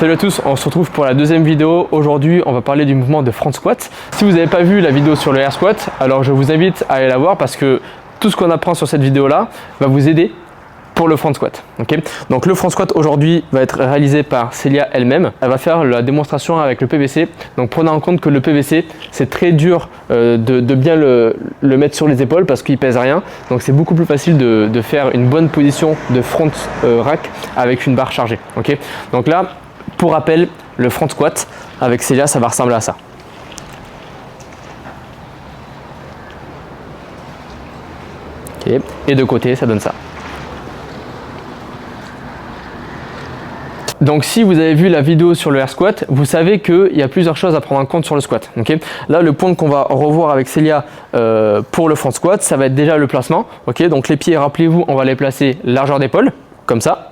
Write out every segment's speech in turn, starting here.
Salut à tous, on se retrouve pour la deuxième vidéo. Aujourd'hui, on va parler du mouvement de front squat. Si vous n'avez pas vu la vidéo sur le air squat, alors je vous invite à aller la voir parce que tout ce qu'on apprend sur cette vidéo-là va vous aider pour le front squat. Okay, donc le front squat aujourd'hui va être réalisé par Célia elle-même. Elle va faire la démonstration avec le PVC. Donc prenez en compte que le PVC, c'est très dur de bien le mettre sur les épaules parce qu'il pèse rien. Donc c'est beaucoup plus facile de faire une bonne position de front rack avec une barre chargée. Okay, donc là, pour rappel, le front squat avec Célia, ça va ressembler à ça. Okay. Et de côté, ça donne ça. Donc si vous avez vu la vidéo sur le air squat, vous savez qu'il y a plusieurs choses à prendre en compte sur le squat. Okay, là, le point qu'on va revoir avec Célia pour le front squat, ça va être déjà le placement. Okay, donc les pieds, rappelez-vous, on va les placer largeur d'épaule, comme ça.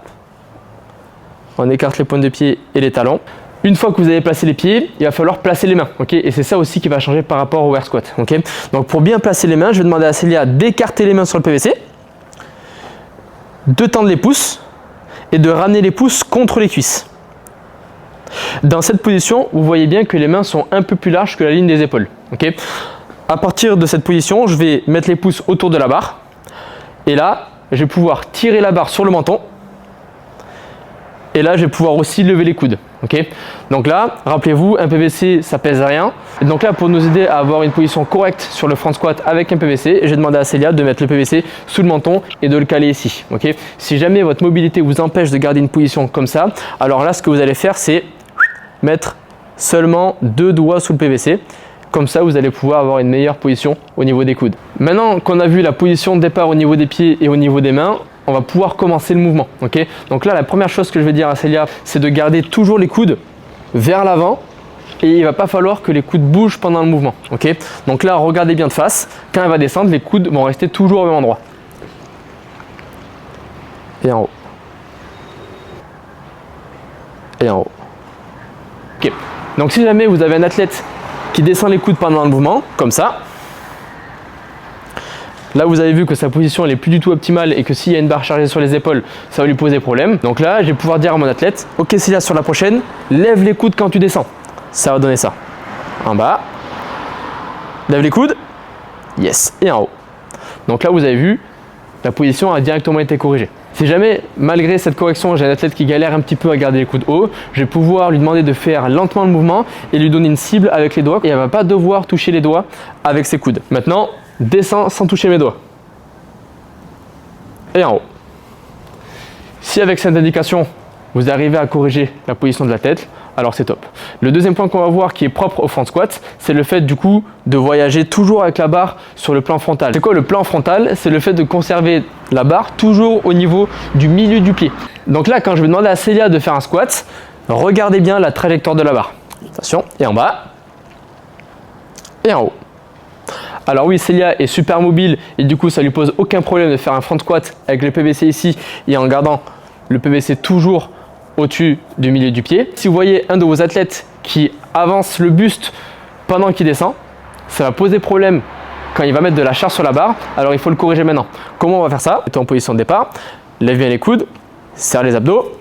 On écarte les pointes de pied et les talons. Une fois que vous avez placé les pieds, il va falloir placer les mains. Okay, et c'est ça aussi qui va changer par rapport au air squat. Okay, donc pour bien placer les mains, je vais demander à Célia d'écarter les mains sur le PVC, de tendre les pouces et de ramener les pouces contre les cuisses. Dans cette position, vous voyez bien que les mains sont un peu plus larges que la ligne des épaules. Okay, à partir de cette position, je vais mettre les pouces autour de la barre et là, je vais pouvoir tirer la barre sur le menton. Et là, je vais pouvoir aussi lever les coudes. Okay, donc là, rappelez-vous, un PVC, ça pèse rien. Et donc là, pour nous aider à avoir une position correcte sur le front squat avec un PVC, je vais demander à Célia de mettre le PVC sous le menton et de le caler ici. Okay, si jamais votre mobilité vous empêche de garder une position comme ça, alors là, ce que vous allez faire, c'est mettre seulement 2 doigts sous le PVC. Comme ça, vous allez pouvoir avoir une meilleure position au niveau des coudes. Maintenant qu'on a vu la position de départ au niveau des pieds et au niveau des mains, on va pouvoir commencer le mouvement. Okay, donc là, la première chose que je vais dire à Célia, c'est de garder toujours les coudes vers l'avant et il ne va pas falloir que les coudes bougent pendant le mouvement. Okay, donc là, regardez bien de face. Quand elle va descendre, les coudes vont rester toujours au même endroit. Et en haut. Et en haut. Okay, donc si jamais vous avez un athlète qui descend les coudes pendant le mouvement, comme ça, là, vous avez vu que sa position elle est plus du tout optimale et que s'il y a une barre chargée sur les épaules, ça va lui poser problème. Donc là, je vais pouvoir dire à mon athlète, ok Célia, sur la prochaine, lève les coudes quand tu descends. Ça va donner ça. En bas, lève les coudes, yes, et en haut. Donc là, vous avez vu, la position a directement été corrigée. Si jamais, malgré cette correction, j'ai un athlète qui galère un petit peu à garder les coudes hauts, je vais pouvoir lui demander de faire lentement le mouvement et lui donner une cible avec les doigts et elle ne va pas devoir toucher les doigts avec ses coudes. Maintenant, descends sans toucher mes doigts. Et en haut. Si avec cette indication, vous arrivez à corriger la position de la tête, alors c'est top. Le deuxième point qu'on va voir qui est propre au front squat, c'est le fait du coup de voyager toujours avec la barre sur le plan frontal. C'est quoi le plan frontal? C'est le fait de conserver la barre toujours au niveau du milieu du pied. Donc là, quand je vais demander à Célia de faire un squat, regardez bien la trajectoire de la barre. Attention, et en bas, et en haut. Alors oui, Célia est super mobile et du coup, ça lui pose aucun problème de faire un front squat avec le PVC ici et en gardant le PVC toujours au-dessus du milieu du pied. Si vous voyez un de vos athlètes qui avance le buste pendant qu'il descend, ça va poser problème quand il va mettre de la charge sur la barre, alors il faut le corriger maintenant. Comment on va faire ça? Mets-toi en position de départ, lève bien les coudes, serre les abdos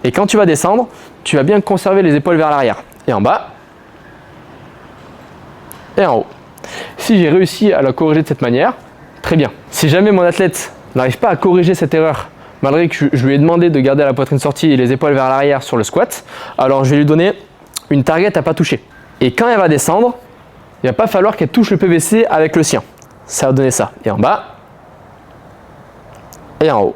et quand tu vas descendre, tu vas bien conserver les épaules vers l'arrière et en bas et en haut. Si j'ai réussi à la corriger de cette manière, très bien. Si jamais mon athlète n'arrive pas à corriger cette erreur, malgré que je lui ai demandé de garder la poitrine sortie et les épaules vers l'arrière sur le squat, alors je vais lui donner une target à pas toucher. Et quand elle va descendre, il ne va pas falloir qu'elle touche le PVC avec le sien. Ça va donner ça. Et en bas, et en haut.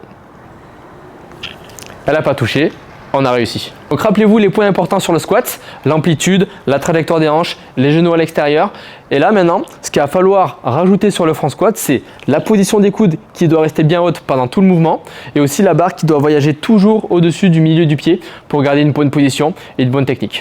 Elle n'a pas touché. On a réussi. Donc rappelez-vous les points importants sur le squat, l'amplitude, la trajectoire des hanches, les genoux à l'extérieur. Et là maintenant, ce qu'il va falloir rajouter sur le front squat, c'est la position des coudes qui doit rester bien haute pendant tout le mouvement et aussi la barre qui doit voyager toujours au-dessus du milieu du pied pour garder une bonne position et une bonne technique.